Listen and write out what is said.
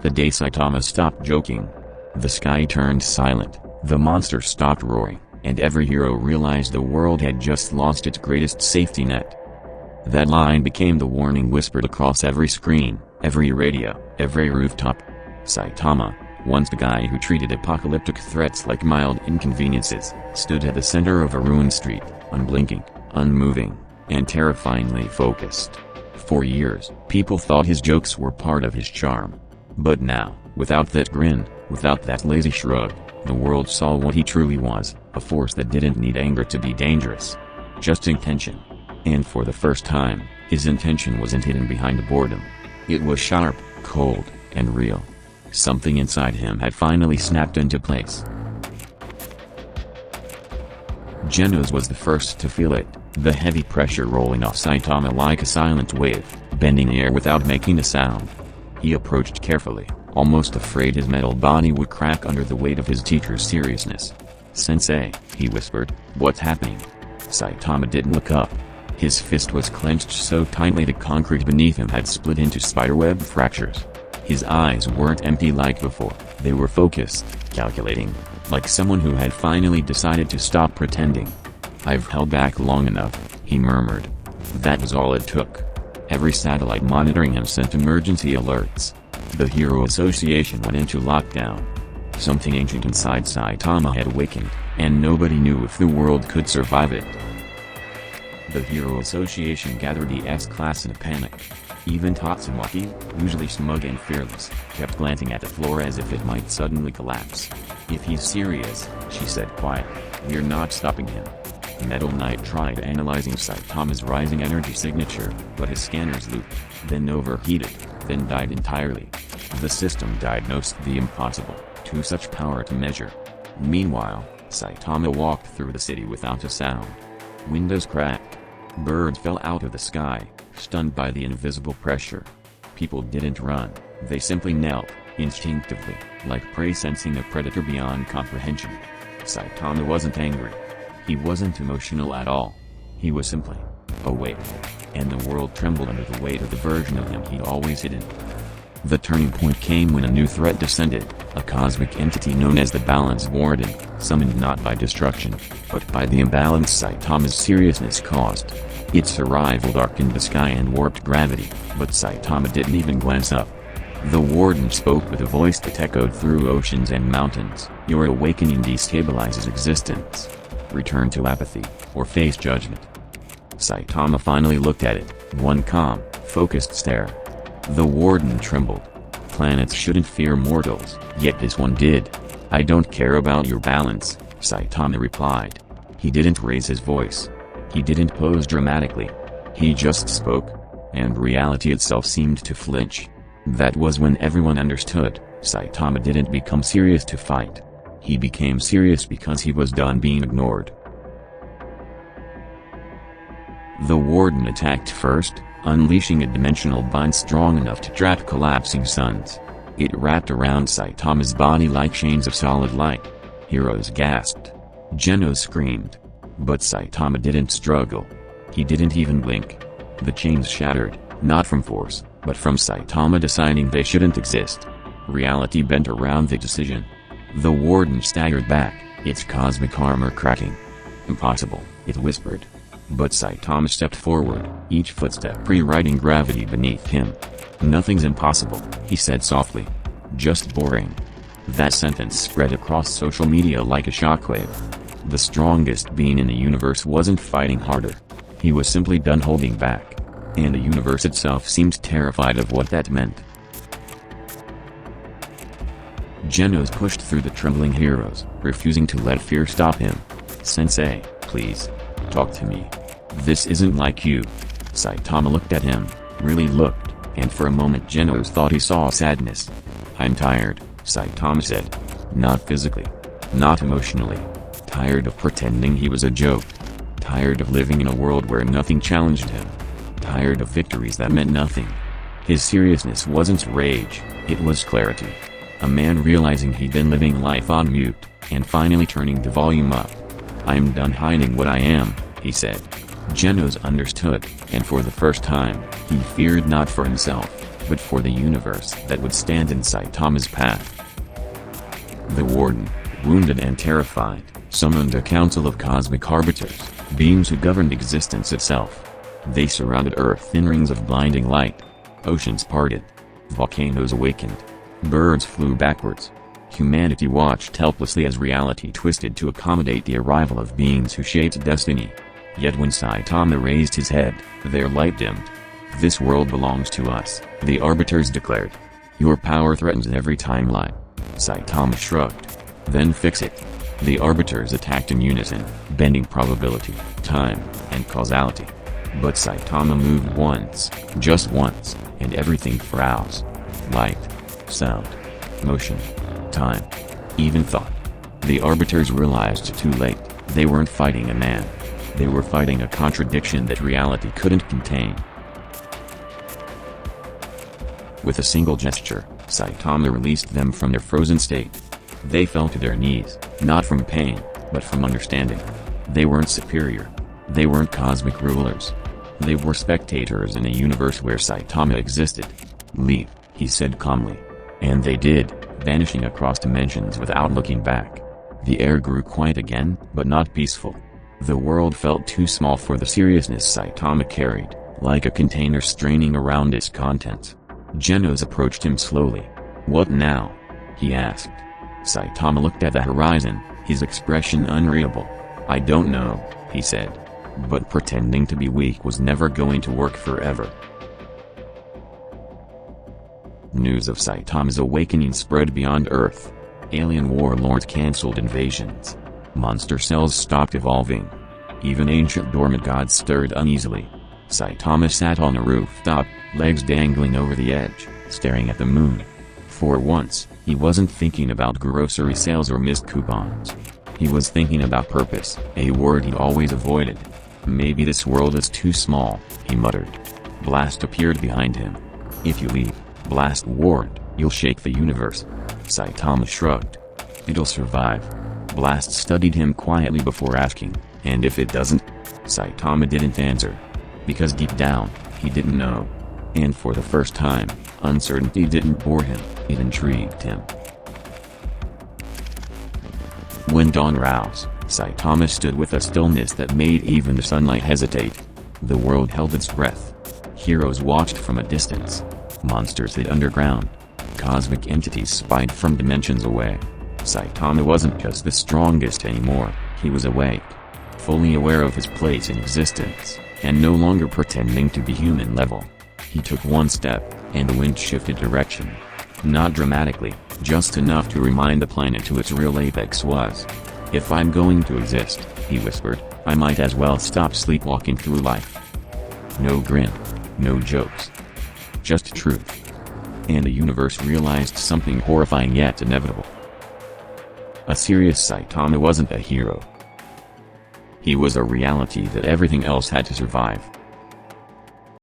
The day Saitama stopped joking, the sky turned silent, the monster stopped roaring, and every hero realized the world had just lost its greatest safety net. That line became the warning whispered across every screen, every radio, every rooftop. Saitama, once the guy who treated apocalyptic threats like mild inconveniences, stood at the center of a ruined street, unblinking, unmoving, and terrifyingly focused. For years, people thought his jokes were part of his charm. But now, without that grin, without that lazy shrug, the world saw what he truly was, a force that didn't need anger to be dangerous. Just intention. And for the first time, his intention wasn't hidden behind boredom. It was sharp, cold, and real. Something inside him had finally snapped into place. Genos was the first to feel it, the heavy pressure rolling off Saitama like a silent wave, bending the air without making a sound. He approached carefully, almost afraid his metal body would crack under the weight of his teacher's seriousness. "Sensei," he whispered, "what's happening?" Saitama didn't look up. His fist was clenched so tightly the concrete beneath him had split into spiderweb fractures. His eyes weren't empty like before, they were focused, calculating, like someone who had finally decided to stop pretending. "I've held back long enough," he murmured. That was all it took. Every satellite monitoring him sent emergency alerts. The Hero Association went into lockdown. Something ancient inside Saitama had awakened, and nobody knew if the world could survive it. The Hero Association gathered the S-Class in a panic. Even Tatsumaki, usually smug and fearless, kept glancing at the floor as if it might suddenly collapse. "If he's serious," she said quietly, "we're not stopping him." Metal Knight tried analyzing Saitama's rising energy signature, but his scanners looped, then overheated, then died entirely. The system diagnosed the impossible, too such power to measure. Meanwhile, Saitama walked through the city without a sound. Windows cracked. Birds fell out of the sky, stunned by the invisible pressure. People didn't run, they simply knelt, instinctively, like prey sensing a predator beyond comprehension. Saitama wasn't angry. He wasn't emotional at all. He was simply awake. And the world trembled under the weight of the version of him he'd always hidden. The turning point came when a new threat descended, a cosmic entity known as the Balance Warden, summoned not by destruction, but by the imbalance Saitama's seriousness caused. Its arrival darkened the sky and warped gravity, but Saitama didn't even glance up. The Warden spoke with a voice that echoed through oceans and mountains. "Your awakening destabilizes existence. Return to apathy, or face judgment." Saitama finally looked at it, one calm, focused stare. The Warden trembled. Planets shouldn't fear mortals, yet this one did. "I don't care about your balance," Saitama replied. He didn't raise his voice. He didn't pose dramatically. He just spoke. And reality itself seemed to flinch. That was when everyone understood. Saitama didn't become serious to fight. He became serious because he was done being ignored. The Warden attacked first, unleashing a dimensional bind strong enough to trap collapsing suns. It wrapped around Saitama's body like chains of solid light. Heroes gasped. Genos screamed. But Saitama didn't struggle. He didn't even blink. The chains shattered, not from force, but from Saitama deciding they shouldn't exist. Reality bent around the decision. The Warden staggered back, its cosmic armor cracking. "Impossible," it whispered. But Saitama stepped forward, each footstep rewriting gravity beneath him. "Nothing's impossible," he said softly. "Just boring." That sentence spread across social media like a shockwave. The strongest being in the universe wasn't fighting harder. He was simply done holding back. And the universe itself seemed terrified of what that meant. Genos pushed through the trembling heroes, refusing to let fear stop him. "Sensei, please. Talk to me. This isn't like you." Saitama looked at him, really looked, and for a moment Genos thought he saw sadness. "I'm tired," Saitama said. "Not physically. Not emotionally. Tired of pretending he was a joke. Tired of living in a world where nothing challenged him. Tired of victories that meant nothing." His seriousness wasn't rage, it was clarity. A man realizing he'd been living life on mute, and finally turning the volume up. "I'm done hiding what I am," he said. Genos understood, and for the first time, he feared not for himself, but for the universe that would stand in Saitama's path. The Warden, wounded and terrified, summoned a council of Cosmic Arbiters, beings who governed existence itself. They surrounded Earth in rings of blinding light. Oceans parted. Volcanoes awakened. Birds flew backwards. Humanity watched helplessly as reality twisted to accommodate the arrival of beings who shaped destiny. Yet when Saitama raised his head, their light dimmed. "This world belongs to us," the Arbiters declared. "Your power threatens every timeline." Saitama shrugged. "Then fix it." The Arbiters attacked in unison, bending probability, time, and causality. But Saitama moved once, just once, and everything froze. Light, sound, motion, time, even thought. The Arbiters realized too late, they weren't fighting a man. They were fighting a contradiction that reality couldn't contain. With a single gesture, Saitama released them from their frozen state. They fell to their knees, not from pain, but from understanding. They weren't superior. They weren't cosmic rulers. They were spectators in a universe where Saitama existed. "Leave," he said calmly. And they did, vanishing across dimensions without looking back. The air grew quiet again, but not peaceful. The world felt too small for the seriousness Saitama carried, like a container straining around its contents. Genos approached him slowly. "What now?" he asked. Saitama looked at the horizon, his expression unreadable. "I don't know," he said. But pretending to be weak was never going to work forever. News of Saitama's awakening spread beyond Earth. Alien warlords cancelled invasions. Monster cells stopped evolving. Even ancient dormant gods stirred uneasily. Saitama sat on a rooftop, legs dangling over the edge, staring at the moon. For once, he wasn't thinking about grocery sales or missed coupons. He was thinking about purpose, a word he always avoided. "Maybe this world is too small," he muttered. Blast appeared behind him. "If you leave," Blast warned, "you'll shake the universe." Saitama shrugged. "It'll survive." Blast studied him quietly before asking, "And if it doesn't?" Saitama didn't answer. Because deep down, he didn't know. And for the first time, uncertainty didn't bore him, it intrigued him. When dawn rose, Saitama stood with a stillness that made even the sunlight hesitate. The world held its breath. Heroes watched from a distance. Monsters hid underground. Cosmic entities spied from dimensions away. Saitama wasn't just the strongest anymore, he was awake. Fully aware of his place in existence, and no longer pretending to be human level. He took one step, and the wind shifted direction. Not dramatically, just enough to remind the planet who its real apex was. "If I'm going to exist," he whispered, "I might as well stop sleepwalking through life." No grin. No jokes. Just truth. And the universe realized something horrifying yet inevitable. A serious Saitama wasn't a hero. He was a reality that everything else had to survive.